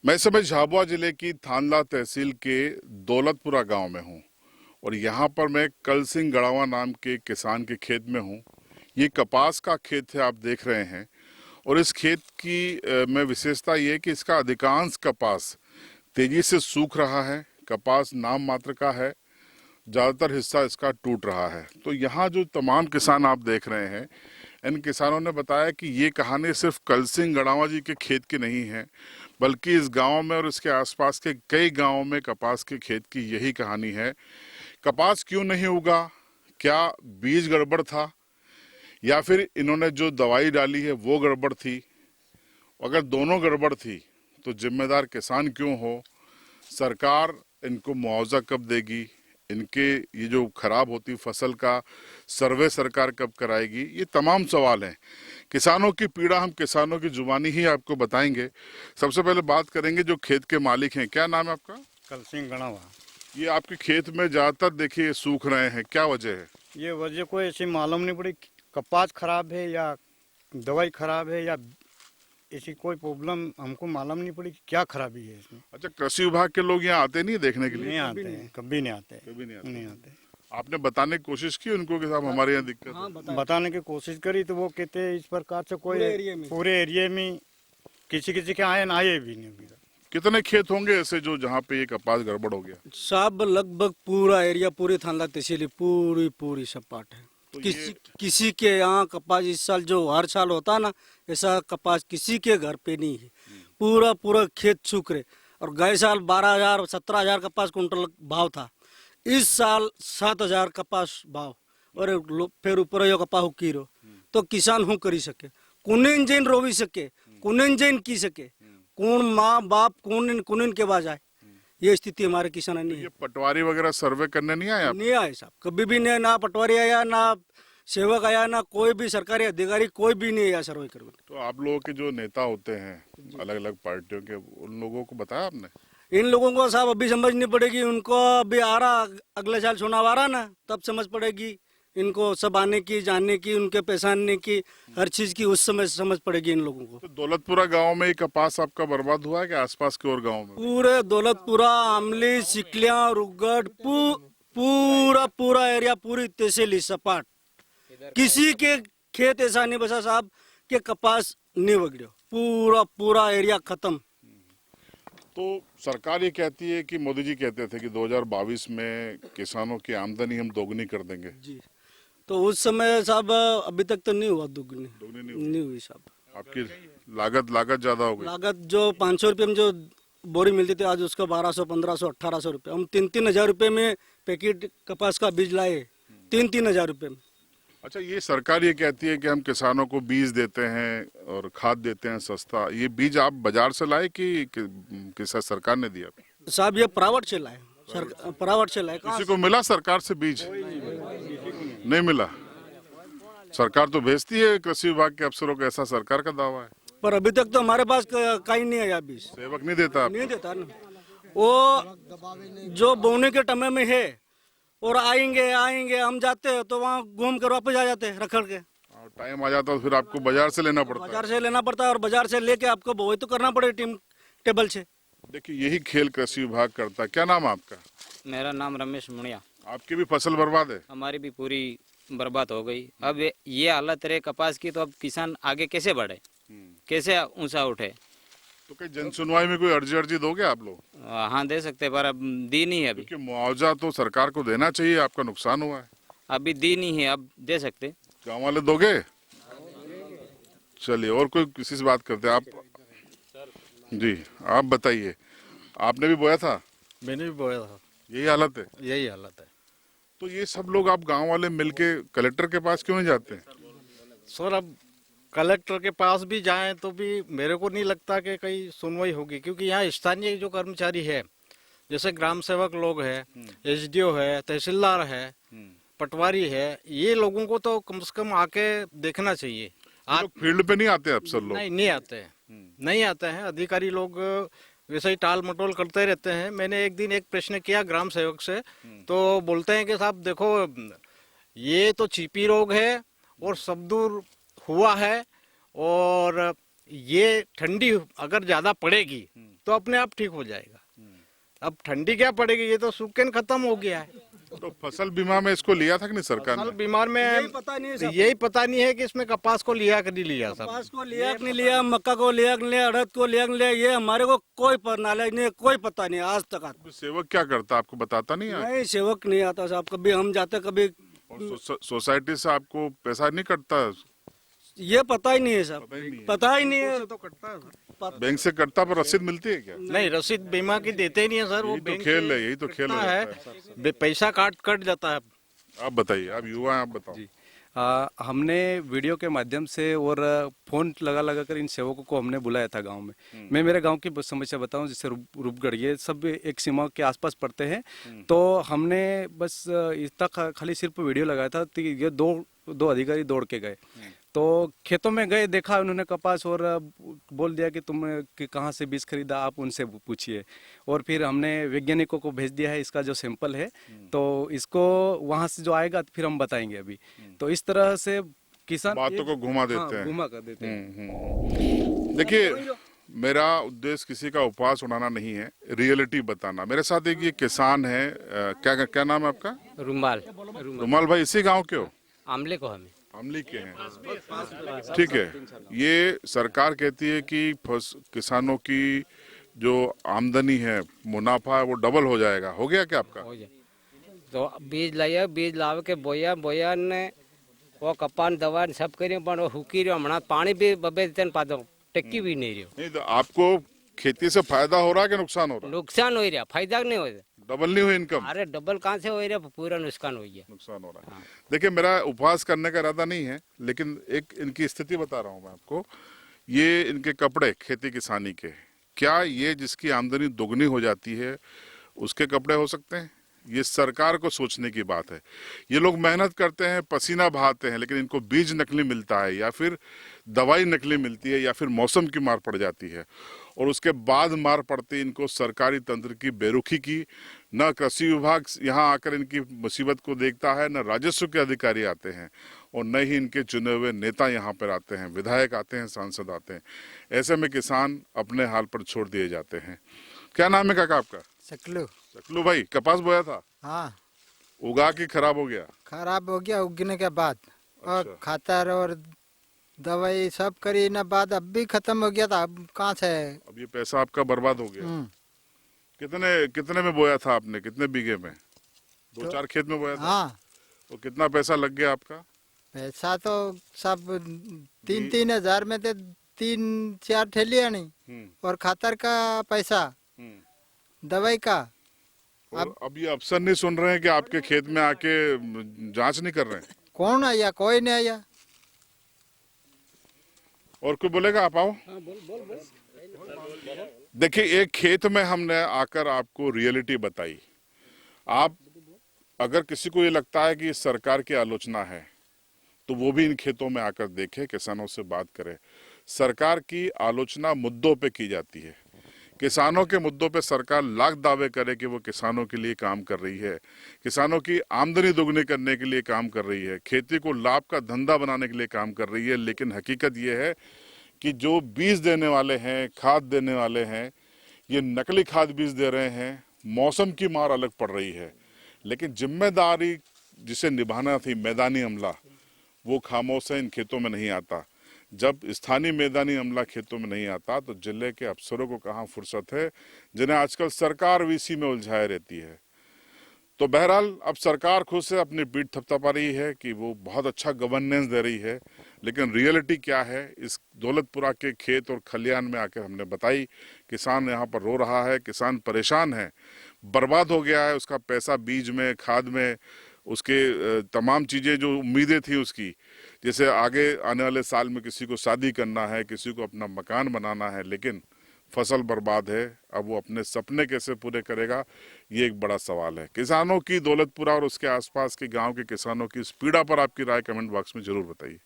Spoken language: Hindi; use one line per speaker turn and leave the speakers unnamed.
मैं इस समय झाबुआ जिले की थानला तहसील के दौलतपुरा गांव में हूं और यहां पर मैं कल सिंह गड़ावा नाम के किसान के खेत में हूं। ये कपास का खेत है, आप देख रहे हैं। और इस खेत की में विशेषता ये है कि इसका अधिकांश कपास तेजी से सूख रहा है। कपास नाम मात्र का है, ज़्यादातर हिस्सा इसका टूट रहा है। तो यहाँ जो तमाम किसान आप देख रहे हैं, इन किसानों ने बताया कि ये कहानी सिर्फ कल सिंह गड़ावा जी के खेत की नहीं है, बल्कि इस गांव में और इसके आसपास के कई गांवों में कपास के खेत की यही कहानी है। कपास क्यों नहीं उगा? क्या बीज गड़बड़ था या फिर इन्होंने जो दवाई डाली है वो गड़बड़ थी? अगर दोनों गड़बड़ थी तो जिम्मेदार किसान क्यों हो? सरकार इनको मुआवजा कब देगी? इनके ये जो खराब होती फसल का सर्वे सरकार कब कराएगी? ये तमाम सवाल हैं। किसानों की पीड़ा हम किसानों की जुबानी ही आपको बताएंगे। सबसे पहले बात करेंगे जो खेत के मालिक हैं। क्या नाम है आपका?
कल सिंह गड़ावा।
ये आपके खेत में ज्यादातर देखिए सूख रहे हैं, क्या वजह है?
ये वजह कोई ऐसी मालूम नहीं पड़ी, कपास खराब है या दवाई खराब है या ऐसी कोई प्रॉब्लम हमको मालूम नहीं पड़ी कि क्या खराबी है इसमें।
अच्छा, कृषि विभाग के लोग यहाँ आते नहीं देखने के लिए?
नहीं आते हैं, कभी नहीं आते,
कभी नहीं आते।
नहीं आते।
आपने बताने की कोशिश की उनको कि साहब हमारे यहाँ दिक्कत है?
बताने की कोशिश करी तो वो कहते हैं इस प्रकार से कोई पूरे एरिया में किसी किसी के आए ना आए भी नहीं अभी तक।
कितने खेत होंगे ऐसे जो जहाँ पे ये कपास गड़बड़ हो गया?
सब लगभग पूरा एरिया, पूरी थानला तहसील पूरी सपाट है।
तो
किसी के यहाँ कपास इस साल जो हर साल होता ना, ऐसा कपास किसी के घर पे नहीं है। पूरा खेत सूख रहे। और गए साल 12,000 17,000 कपास कुंटल भाव था, इस साल 7,000 कपास भाव। और फिर ऊपर यो कपास हुकीरो तो किसान हूँ करी सके, कुनिन जैन रोवी सके, कुनिन जैन की सके, कौन माँ बाप कौन के पास जाए? ये स्थिति हमारे किसान नहीं है।
ये पटवारी वगैरह सर्वे करने नहीं आए आप?
नहीं आए साहब, कभी भी नहीं। ना पटवारी आया, ना सेवक आया, ना कोई भी सरकारी अधिकारी, कोई भी नहीं आया सर्वे करने।
तो आप लोगों के जो नेता होते हैं अलग अलग पार्टियों के, उन लोगों को बताया आपने?
इन लोगों को साहब अभी समझनी पड़ेगी। उनको अभी आ रहा, अगले साल चुनाव आ रहा ना, तब समझ पड़ेगी इनको सब आने की, जानने की, उनके पहचानने की, हर चीज की उस समय समझ पड़ेगी इन लोगों को।
तो दौलतपुरा गांव में ये कपास आपका बर्बाद हुआ है कि आसपास के और गांव में?
पूरे दौलतपुरा, आमली, सिकलिया, रुगड़, पूरा एरिया, पूरी तहसील सपाट। किसी के खेत ऐसा नहीं बचा साहब कि कपास नहीं बगड़ो। पूरा एरिया खत्म।
तो सरकार ये कहती है कि मोदी जी कहते थे कि 2022 में किसानों की आमदनी हम दोगुनी कर देंगे
जी। तो उस समय साहब अभी तक तो नहीं हुआ, दुगनी
दोगुनी
नहीं हुई साहब।
आपकी लागत ज्यादा हो गई।
लागत जो 500 रुपये में जो बोरी मिलती थी, आज उसका 1200, 1500, 1800 रुपये। हम 3-3 हजार रुपये में पैकेट कपास का बीज लाए, 3-3 हजार रुपये में।
अच्छा, ये सरकार ये कहती है कि हम किसानों को बीज देते हैं और खाद देते हैं सस्ता। ये बीज आप बाजार से लाए कि सरकार ने दिया?
साहब ये प्राइवेट से लाए, प्राइवेट से लाए।
किसी को मिला सरकार से बीज? नहीं मिला। सरकार तो भेजती है कृषि विभाग के अफसरों को, ऐसा सरकार का दावा है।
पर अभी तक तो हमारे पास कहीं नहीं आया बीज।
सेवक नहीं देता?
नहीं देता ना, वो जो बोने के टाइम में है और आएंगे हम जाते हैं तो वहाँ घूम कर वापस आ जाते हैं रखड़ के।
टाइम आ जाता तो फिर आपको बाजार से लेना पड़ता है?
बाजार से लेना पड़ता है, और बाजार से लेके आपको बोई तो करना पड़ेगा टीम टेबल से।
देखिए, यही खेल कृषि विभाग करता है। क्या नाम है आपका?
मेरा नाम रमेश मुनिया।
आपकी भी फसल बर्बाद है?
हमारी भी पूरी बर्बाद हो गई। अब ये हालत रहे कपास की, तो अब किसान आगे कैसे बढ़े, कैसे ऊंचा उठे?
तो कहीं जन सुनवाई में कोई अर्जी दोगे आप लोग?
हाँ दे सकते, पर अब दी नहीं है अभी।
क्योंकि मुआवजा तो सरकार को देना चाहिए, आपका नुकसान हुआ है।
अभी दी नहीं है, अब दे सकते।
गाँव वाले दोगे? चलिए, और कोई किसी से बात करते हैं? आप जी, आप बताइए, आपने भी बोया था?
मैंने भी बोया था।
यही हालत है?
यही हालत है।
तो ये सब लोग आप गांव वाले मिलके कलेक्टर के पास क्यों नहीं जाते?
सर अब कलेक्टर के पास भी जाएं तो भी मेरे को नहीं लगता कि कहीं सुनवाई होगी, क्योंकि यहाँ स्थानीय जो कर्मचारी है, जैसे ग्राम सेवक लोग है, एसडीओ है, तहसीलदार है, पटवारी है, ये लोगों को तो कम से कम आके देखना चाहिए।
आज फील्ड पे नहीं आते अफसर लोग?
नहीं आते हैं, नहीं आते हैं। अधिकारी लोग वैसे ही टाल मटोल करते रहते हैं। मैंने एक दिन एक प्रश्न किया ग्राम सेवक से, तो बोलते हैं कि साहब देखो, ये तो चीपी रोग है और सब दूर हुआ है, और ये ठंडी अगर ज्यादा पड़ेगी तो अपने आप ठीक हो जाएगा। अब ठंडी क्या पड़ेगी, ये तो सूखे खत्म हो गया है।
तो फसल बीमा में इसको लिया था कि नहीं सरकार
फसल
ने?
बीमार में
यही पता नहीं है सब।
यही पता नहीं है कि इसमें कपास को लिया कि नहीं लिया सब।
कपास को लिया कि नहीं लिया, मक्का को लिया कि नहीं लिया, अड़द को लिया कि नहीं लिया, ये हमारे को कोई नॉलेज नहीं है, कोई पता नहीं आज तक।
सेवक क्या करता है, आपको बताता नहीं है?
नहीं, सेवक नहीं आता साहब, कभी हम जाते कभी
और सोसाइटी से आपको पैसा नहीं कटता?
ये पता ही नहीं है साहब, पता ही नहीं है।
तो कटता है सर।
बैंक से कटता, पर रसीद मिलती है क्या?
नहीं, रसीद बीमा की देते ही नहीं है सर। वो
यही तो
बैंक
खेल
से
है, यही तो खेल
कटता
है।
पैसा कट जाता है।
आप बताइए, आप युवा हैं, आप बताओ।
हमने वीडियो के माध्यम से और फोन लगा लगा कर इन सेवकों को हमने बुलाया था गांव में। मैं मेरे गांव की समस्या बताऊं, जैसे रूपगढ़, ये सब एक सीमा के आसपास पड़ते हैं। तो हमने बस इतना खाली सिर्फ वीडियो लगाया था, तो ये दो अधिकारी दौड़ के गए, तो खेतों में गए, देखा उन्होंने कपास, और बोल दिया कि तुम कि कहाँ से बीज खरीदा, आप उनसे पूछिए। और फिर हमने वैज्ञानिकों को भेज दिया है, इसका जो सैंपल है, तो इसको वहाँ से जो आएगा फिर हम बताएंगे अभी। तो इस तरह से किसान
बातों को घुमा देते हैं।
घुमा कर देते हैं।
देखिए, मेरा उद्देश्य किसी का उपवास उड़ाना नहीं है, रियलिटी बताना। मेरे साथ एक ये किसान है, क्या नाम है आपका? रुमाल भाई, इसी गांव के हो?
आमले को हमें
आमली के हैं, ठीक है। ये सरकार कहती है कि किसानों की जो आमदनी है, मुनाफा है, वो डबल हो जाएगा। हो गया क्या आपका?
हो जाए तो बीज लाया, बीज लाव के बोया ने वो कपान दवा सब करी, पण वो हुकी रहो हमणा, पानी भी बबे दिन पादो टक्की भी नहीं रहो।
नहीं तो आपको खेती से फायदा हो रहा है कि नुकसान हो रहा है?
नुकसान हो रहा, फायदा नहीं हो रहा।
डबल नहीं हुई इनकम?
अरे डबल कहाँ से हो रहा, पूरा नुकसान हो गया।
नुकसान हो रहा है। देखिए, मेरा उपवास करने का इरादा नहीं है, लेकिन एक इनकी स्थिति बता रहा हूँ मैं आपको। ये इनके कपड़े खेती किसानी के, क्या ये जिसकी आमदनी दोगुनी हो जाती है उसके कपड़े हो सकते हैं? ये सरकार को सोचने की बात है। ये लोग मेहनत करते हैं, पसीना बहाते हैं, लेकिन इनको बीज नकली मिलता है, या फिर दवाई नकली मिलती है, या फिर मौसम की मार पड़ जाती है, और उसके बाद मार पड़ती इनको सरकारी तंत्र की बेरुखी की। न कृषि विभाग यहाँ आकर इनकी मुसीबत को देखता है, न राजस्व के अधिकारी आते हैं, और न ही इनके चुने हुए नेता यहाँ पर आते हैं, विधायक आते हैं, सांसद आते हैं। ऐसे में किसान अपने हाल पर छोड़ दिए जाते हैं। क्या नाम है काका आपका? सकलू भाई, कपास बोया था?
हाँ,
उगा के खराब हो गया?
खराब हो गया उगने के बाद। और
अच्छा।
खातर और दवाई सब करी ना बाद, अब भी खत्म हो गया था। अब कहाँ से?
अब ये पैसा आपका बर्बाद हो गया। कितने में बोया था आपने, कितने बीघे में? 2-4 खेत में बोया था?
हाँ,
तो कितना पैसा लग गया आपका?
पैसा तो सब 3-3 हजार में थे, 3-4 ठेलियाँ नहीं, और खातर का पैसा, दवाई का।
अब ये अफसर नहीं सुन रहे हैं कि आपके खेत में आके जांच नहीं कर रहे हैं?
कौन आया? कोई नहीं आया।
और कोई बोलेगा? आप आओ। देखिए, एक खेत में हमने आकर आपको रियलिटी बताई। आप अगर किसी को ये लगता है कि सरकार की आलोचना है, तो वो भी इन खेतों में आकर देखे, किसानों से बात करे। सरकार की आलोचना मुद्दों पे की जाती है। किसानों के मुद्दों पे सरकार लाख दावे करे कि वो किसानों के लिए काम कर रही है, किसानों की आमदनी दोगुनी करने के लिए काम कर रही है, खेती को लाभ का धंधा बनाने के लिए काम कर रही है। लेकिन हकीकत ये है कि जो बीज देने वाले हैं, खाद देने वाले हैं, ये नकली खाद बीज दे रहे हैं। मौसम की मार अलग पड़ रही है, लेकिन जिम्मेदारी जिसे निभाना थी, मैदानी अमला, वो खामोश है, इन खेतों में नहीं आता। जब स्थानीय मैदानी अमला खेतों में नहीं आता, तो जिले के अफसरों को कहाँ फुर्सत है, जिन्हें आजकल सरकार वीसी में उलझाए रहती है। तो बहरहाल अब सरकार खुद से अपनी पीठ थपथपा रही है कि वो बहुत अच्छा गवर्नेंस दे रही है, लेकिन रियलिटी क्या है इस दौलतपुरा के खेत और खलियान में आकर हमने बताई। किसान यहाँ पर रो रहा है, किसान परेशान है, बर्बाद हो गया है उसका पैसा बीज में, खाद में, उसके तमाम चीज़ें जो उम्मीदें थी उसकी, जैसे आगे आने वाले साल में किसी को शादी करना है, किसी को अपना मकान बनाना है, लेकिन फसल बर्बाद है। अब वो अपने सपने कैसे पूरे करेगा, ये एक बड़ा सवाल है। किसानों की, दौलतपुरा और उसके आसपास के गांव के किसानों की इस पीड़ा पर आपकी राय कमेंट बॉक्स में जरूर बताइए।